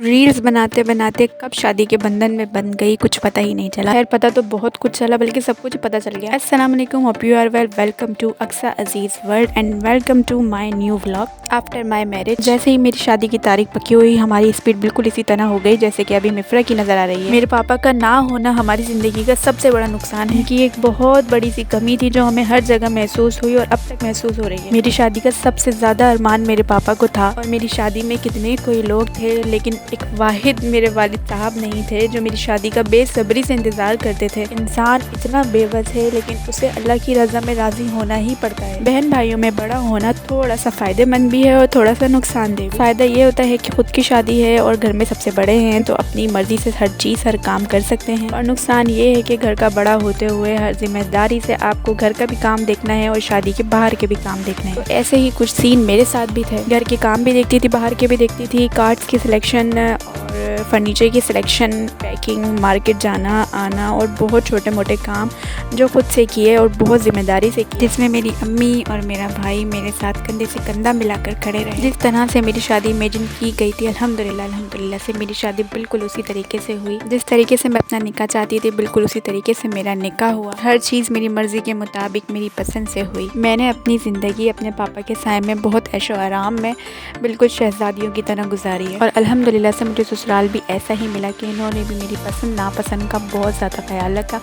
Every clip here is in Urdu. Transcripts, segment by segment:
ریلز بناتے بناتے کب شادی کے بندھن میں بن گئی کچھ پتہ ہی نہیں چلا. خیر پتہ تو بہت کچھ چلا بلکہ سب کچھ پتہ چل گیا. السلام علیکم, hope you are well. Welcome to Aqsa Aziz world and welcome to my new vlog after my marriage. جیسے ہی میری شادی کی تاریخ پکی ہوئی ہماری اسپیڈ بالکل اسی طرح ہو گئی جیسے کہ ابھی مفرا کی نظر آ رہی ہے. میرے پاپا کا نہ ہونا ہماری زندگی کا سب سے بڑا نقصان ہے کہ ایک بہت بڑی سی کمی تھی جو ہمیں ہر جگہ محسوس ہوئی اور اب تک محسوس ہو رہی ہے. میری شادی کا سب سے زیادہ ارمان میرے پاپا کو تھا اور میری شادی میں کتنے کوئی لوگ تھے لیکن ایک واحد میرے والد صاحب نہیں تھے جو میری شادی کا بے صبری سے انتظار کرتے تھے. انسان اتنا بے بس ہے لیکن اسے اللہ کی رضا میں راضی ہونا ہی پڑتا ہے. بہن بھائیوں میں بڑا ہونا تھوڑا سا فائدے مند بھی ہے اور تھوڑا سا نقصان دہ بھی. فائدہ یہ ہوتا ہے کہ خود کی شادی ہے اور گھر میں سب سے بڑے ہیں تو اپنی مرضی سے ہر چیز ہر کام کر سکتے ہیں, اور نقصان یہ ہے کہ گھر کا بڑا ہوتے ہوئے ہر ذمہ داری سے آپ کو گھر کا بھی کام دیکھنا ہے اور شادی کے باہر کے بھی کام دیکھنا ہے. تو ایسے ہی کچھ سین میرے ساتھ بھی تھے. گھر کے کام بھی دیکھتی تھی, باہر کے بھی دیکھتی تھی, کارڈز کی سلیکشن اور فرنیچر کی سلیکشن, پیکنگ, مارکیٹ جانا آنا اور بہت چھوٹے موٹے کام جو خود سے کیے اور بہت ذمہ داری سے کیے, جس میں میری امی اور میرا بھائی میرے ساتھ کندھے سے کندھا ملا کر کھڑے رہے. جس طرح سے میری شادی امیجن کی گئی تھی الحمدللہ سے میری شادی بالکل اسی طریقے سے ہوئی. جس طریقے سے میں اپنا نکاح چاہتی تھی بالکل اسی طریقے سے میرا نکاح ہوا. ہر چیز میری مرضی کے مطابق میری پسند سے ہوئی. میں نے اپنی زندگی اپنے پاپا کے سائے میں بہت عیش و آرام میں بالکل شہزادیوں کی طرح گزاری ہے, اور الحمدللہ سے مجھے سسرال بھی ایسا ہی ملا کہ انہوں نے بھی میری پسند ناپسند کا بہت زیادہ خیال رکھا.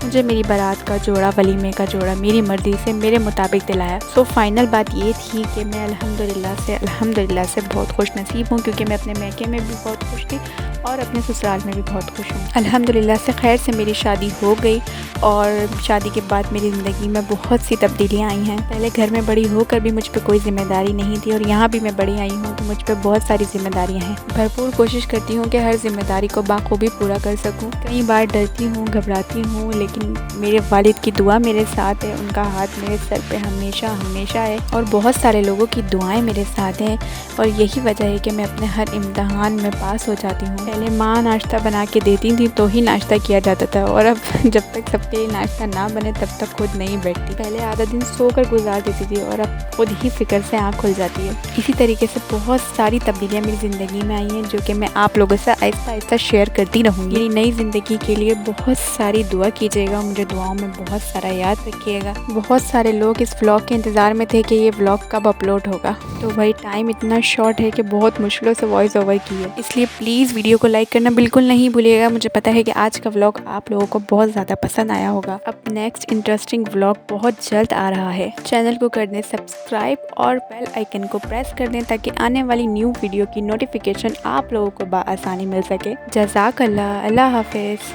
مجھے میری بارات کا جوڑا, ولیمے کا جوڑا میری مرضی سے میرے مطابق دلایا. سو فائنل بات یہ تھی کہ میں الحمدللہ سے بہت خوش نصیب ہوں کیونکہ میں اپنے میکے میں بھی بہت خوش تھی اور اپنے سسرال میں بھی بہت خوش ہوں. الحمدللہ سے خیر سے میری شادی ہو گئی, اور شادی کے بعد میری زندگی میں بہت سی تبدیلیاں آئی ہیں. پہلے گھر میں بڑی ہو کر بھی مجھ پہ کوئی ذمہ داری نہیں تھی, اور یہاں بھی میں بڑی آئی ہوں تو مجھ پہ بہت ساری ذمہ داریاں ہیں. بھرپور کوشش کرتی ہوں کہ ہر ذمہ داری کو بخوبی پورا کر سکوں. کئی بار ڈرتی ہوں, گھبراتی ہوں, لیکن میرے والد کی دعا میرے ساتھ ہے, ان کا ہاتھ میرے سر پہ ہمیشہ ہے, اور بہت سارے لوگوں کی دعائیں میرے ساتھ ہیں, اور یہی وجہ ہے کہ میں اپنے ہر امتحان میں پاس ہو جاتی ہوں. پہلے ماں ناشتہ بنا کے دیتی تھی تو ہی ناشتہ کیا جاتا تھا, اور اب جب تک سب کے لیے ناشتہ نہ بنے تب تک خود نہیں بیٹھتی. پہلے آدھا دن سو کر گزار دیتی تھی اور اب خود ہی فکر سے آنکھ کھل جاتی ہے. اسی طریقے سے بہت ساری تبدیلیاں میری زندگی میں آئی ہیں جو کہ میں آپ لوگوں سے آہستہ آہستہ شیئر کرتی رہوں گی. میری نئی زندگی کے لیے بہت ساری دعا کیجیے گا, مجھے دعاؤں میں بہت سارا یاد رکھیے گا. بہت سارے لوگ اس ولاگ کے انتظار میں تھے کہ یہ ولاگ کب اپلوڈ ہوگا, تو بھائی ٹائم اتنا شارٹ ہے کہ بہت مشکلوں سے وائس اوور کی ہے, اس لیے پلیز ویڈیو کو لائک کرنا بالکل نہیں بھولیے گا. مجھے پتا ہے کہ آج کا ولاگ آپ لوگوں کو بہت زیادہ پسند آیا ہوگا. اب نیکسٹ انٹرسٹنگ ولاگ بہت جلد آ رہا ہے. چینل کو کر دیں سبسکرائب اور بیل آئیکن کو پریس کر دیں تاکہ آنے والی نیو ویڈیو کی نوٹیفیکیشن آپ لوگوں کو بآسانی مل سکے. جزاک اللہ. اللہ حافظ.